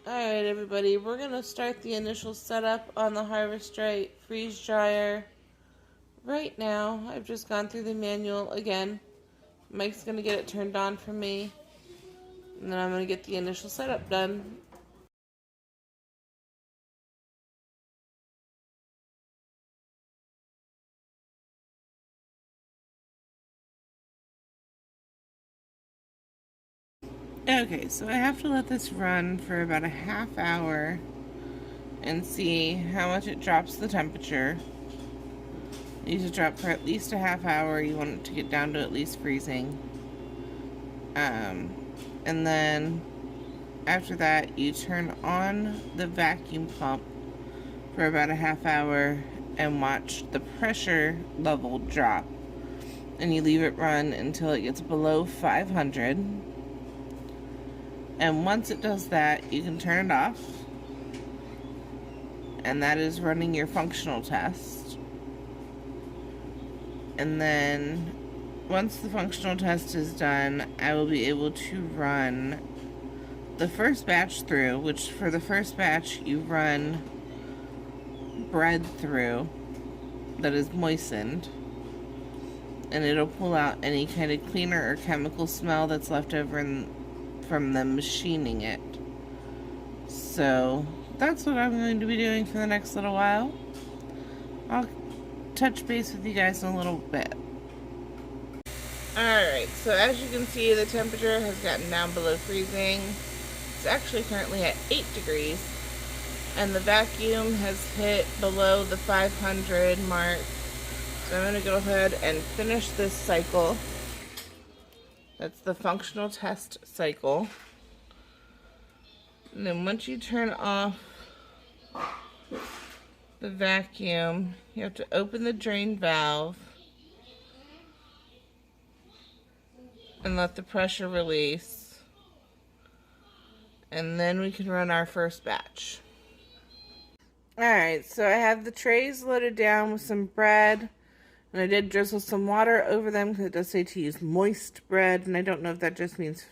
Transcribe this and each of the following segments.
Alright everybody, we're going to start the initial setup on the Harvest Right freeze dryer right now. I've just gone through the manual again. Mike's going to get it turned on for me, and then I'm going to get the initial setup done. Okay, so I have to let this run for about a half hour and see how much it drops the temperature. It needs to drop for at least a half hour. You want it to get down to at least freezing. And then after that, you turn on the vacuum pump for about a half hour and watch the pressure level drop. And you leave it run until it gets below 500. And once it does that, you can turn it off. And that is running your functional test. And then once the functional test is done, I will be able to run the first batch through, which for the first batch you run bread through that is moistened, and it'll pull out any kind of cleaner or chemical smell that's left over from them machining it. So that's what I'm going to be doing for the next little while. I'll touch base with you guys in a little bit. Alright, so as you can see, the temperature has gotten down below freezing. It's actually currently at 8 degrees, and the vacuum has hit below the 500 mark. So I'm going to go ahead and finish this cycle. That's the functional test cycle. And then once you turn off the vacuum, you have to open the drain valve and let the pressure release. And then we can run our first batch. Alright, so I have the trays loaded down with some bread. And I did drizzle some water over them because it does say to use moist bread. And I don't know if that just means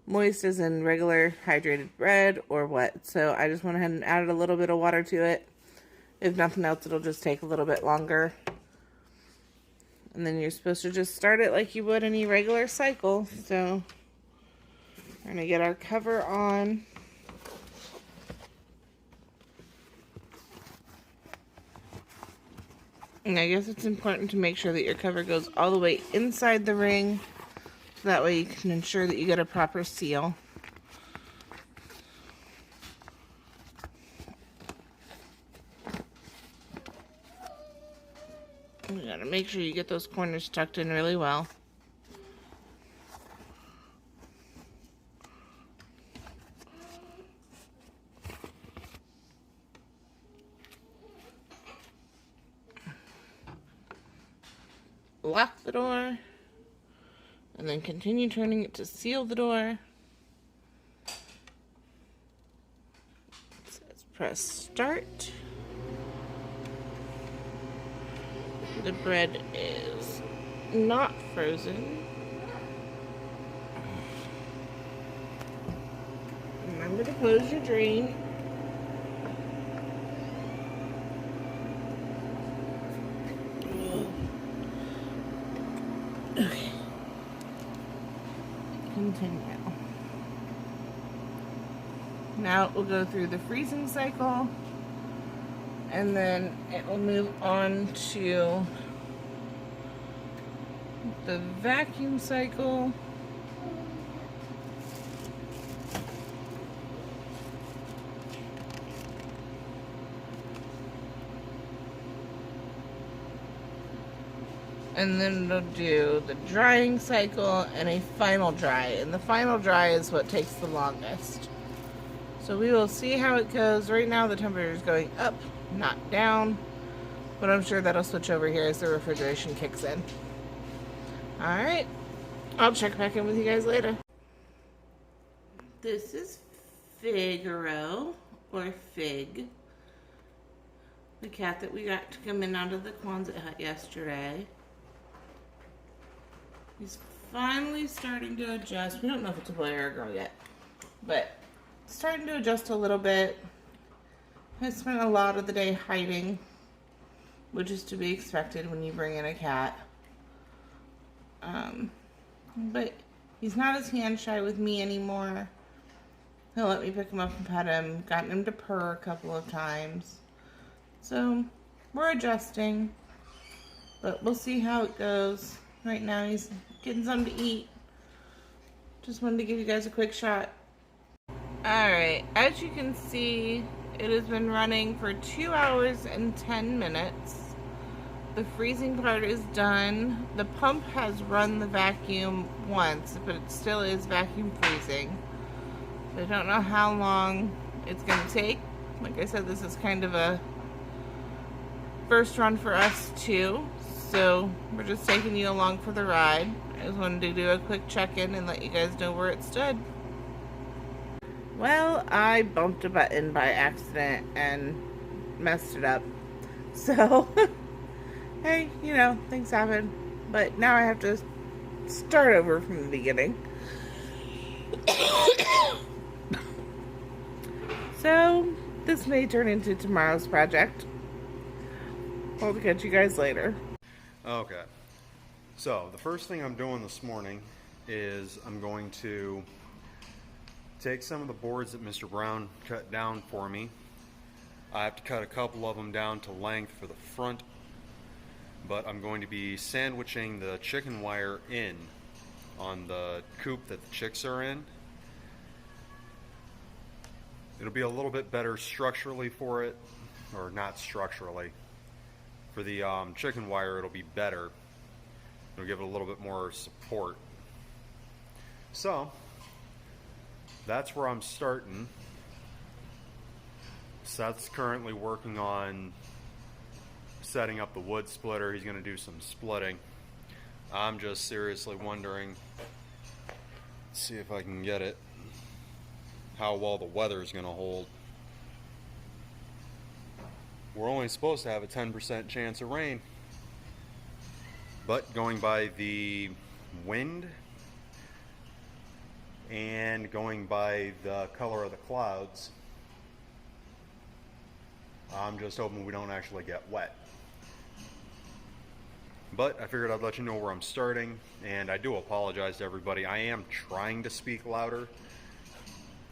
moist as in regular hydrated bread or what. So I just went ahead and added a little bit of water to it. If nothing else, it'll just take a little bit longer. And then you're supposed to just start it like you would any regular cycle. So we're going to get our cover on. And I guess it's important to make sure that your cover goes all the way inside the ring. So that way you can ensure that you get a proper seal. You gotta make sure you get those corners tucked in really well. Lock the door, and then continue turning it to seal the door. It says press start. The bread is not frozen. Remember to close your drain. Okay. Continue. Now it will go through the freezing cycle, and then it will move on to the vacuum cycle. And then it'll do the drying cycle and a final dry. And the final dry is what takes the longest. So we will see how it goes. Right now the temperature is going up, not down. But I'm sure that'll switch over here as the refrigeration kicks in. Alright, I'll check back in with you guys later. This is Figaro, or Fig. The cat that we got to come in out of the Quonset hut yesterday. He's finally starting to adjust. We don't know if it's a boy or a girl yet, but starting to adjust a little bit. I spent a lot of the day hiding, which is to be expected when you bring in a cat. But he's not as hand shy with me anymore. He'll let me pick him up and pet him. Gotten him to purr a couple of times. So we're adjusting, but we'll see how it goes. Right now he's getting something to eat. Just wanted to give you guys a quick shot. Alright, as you can see, it has been running for 2 hours and 10 minutes. The freezing part is done. The pump has run the vacuum once, but it still is vacuum freezing. So I don't know how long it's going to take. Like I said, this is kind of a first run for us too. So we're just taking you along for the ride. I just wanted to do a quick check-in and let you guys know where it stood. Well, I bumped a button by accident and messed it up. So, hey, you know, things happen. But now I have to start over from the beginning. So, this may turn into tomorrow's project. I'll catch you guys later. Okay. So, the first thing I'm doing this morning is I'm going to take some of the boards that Mr. Brown cut down for me. I have to cut a couple of them down to length for the front, but I'm going to be sandwiching the chicken wire in on the coop that the chicks are in. It'll be a little bit better structurally for it, or not structurally. For the chicken wire, it'll be better. It'll give it a little bit more support. So, that's where I'm starting. Seth's currently working on setting up the wood splitter. He's going to do some splitting. I'm just seriously wondering, let's see if I can get it, how well the weather is going to hold. We're only supposed to have a 10% chance of rain, but going by the wind and going by the color of the clouds, I'm just hoping we don't actually get wet. But I figured I'd let you know where I'm starting, and I do apologize to everybody. I am trying to speak louder.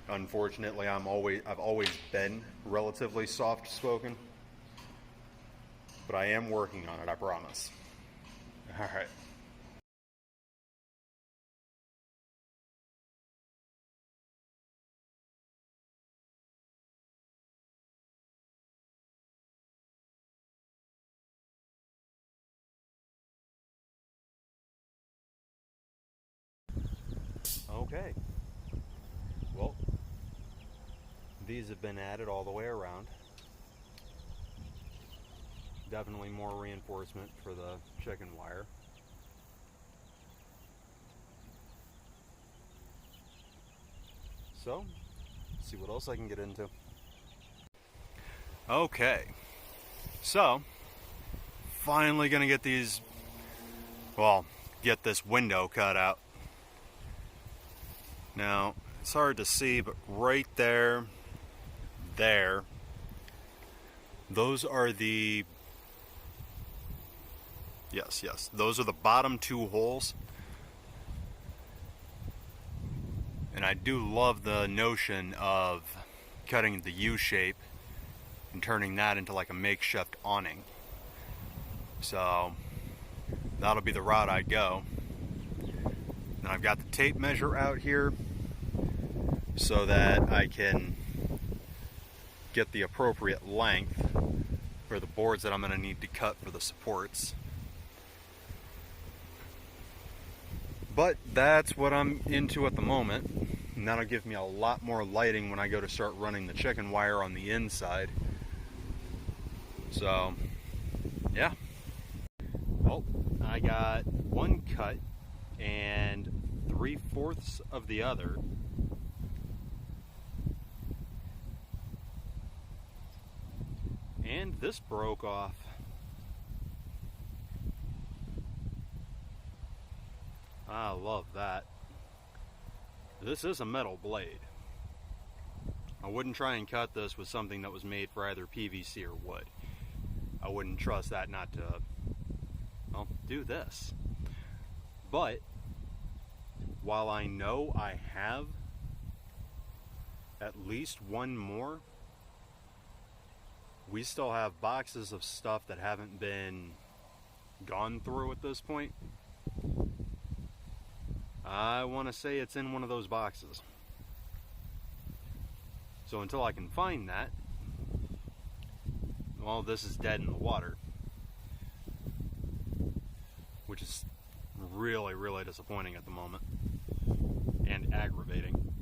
Unfortunately, I've always been relatively soft spoken, but I am working on it, I promise. All right. Okay. Well, these have been added all the way around. Definitely more reinforcement for the chicken wire. So, let's see what else I can get into. Okay. So, finally gonna get these, well, get this window cut out. Now, it's hard to see, but right there, those are the, yes, those are the bottom two holes. And I do love the notion of cutting the U shape and turning that into like a makeshift awning. So that'll be the route I go. And I've got the tape measure out here so that I can get the appropriate length for the boards that I'm going to need to cut for the supports. But that's what I'm into at the moment, and that'll give me a lot more lighting when I go to start running the chicken wire on the inside. So, yeah. Well, I got one cut and 3/4 of the other. And this broke off. I love that. This is a metal blade. I wouldn't try and cut this with something that was made for either PVC or wood. I wouldn't trust that not to, well, do this. But while I know I have at least one more, we still have boxes of stuff that haven't been gone through at this point. I want to say it's in one of those boxes. So until I can find that, well, this is dead in the water, which is really, really disappointing at the moment and aggravating.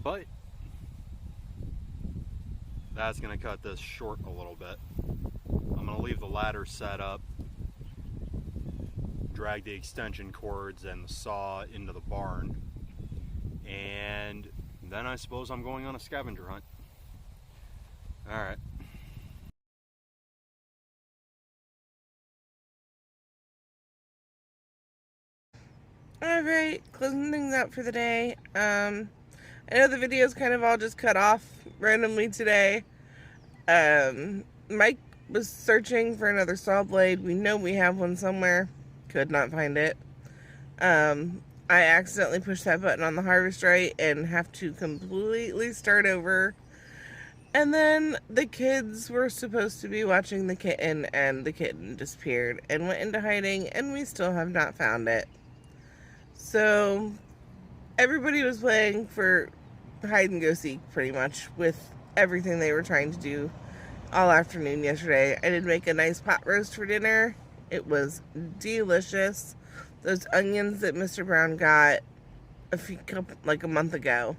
But that's going to cut this short a little bit. I'm going to leave the ladder set up, drag the extension cords and the saw into the barn, and then I suppose I'm going on a scavenger hunt. Alright. Alright, closing things up for the day. I know the video's kind of all just cut off randomly today. Mike was searching for another saw blade. We know we have one somewhere. Could not find it. I accidentally pushed that button on the harvest right and have to completely start over. And then the kids were supposed to be watching the kitten, and the kitten disappeared and went into hiding, and we still have not found it. So everybody was playing for hide and go seek pretty much with everything they were trying to do all afternoon yesterday. I did make a nice pot roast for dinner. It was delicious. Those onions that Mr. Brown got like a month ago,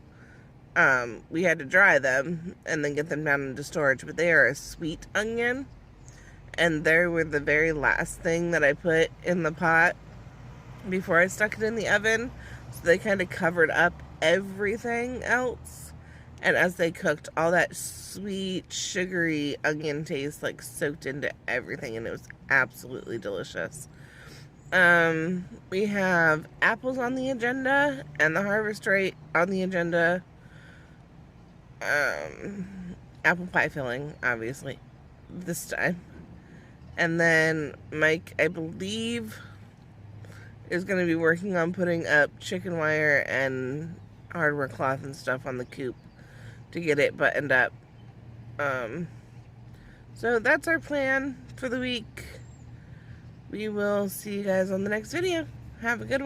we had to dry them and then get them down into storage, but they are a sweet onion, and they were the very last thing that I put in the pot before I stuck it in the oven, so they kind of covered up everything else, and as they cooked, all that sweet, sugary onion taste like soaked into everything, and it was absolutely delicious. We have apples on the agenda and the harvest rate on the agenda. Apple pie filling, obviously, this time. And then Mike, I believe, is going to be working on putting up chicken wire and hardware cloth and stuff on the coop to get it buttoned up. So that's our plan for the week. We will see you guys on the next video. Have a good one.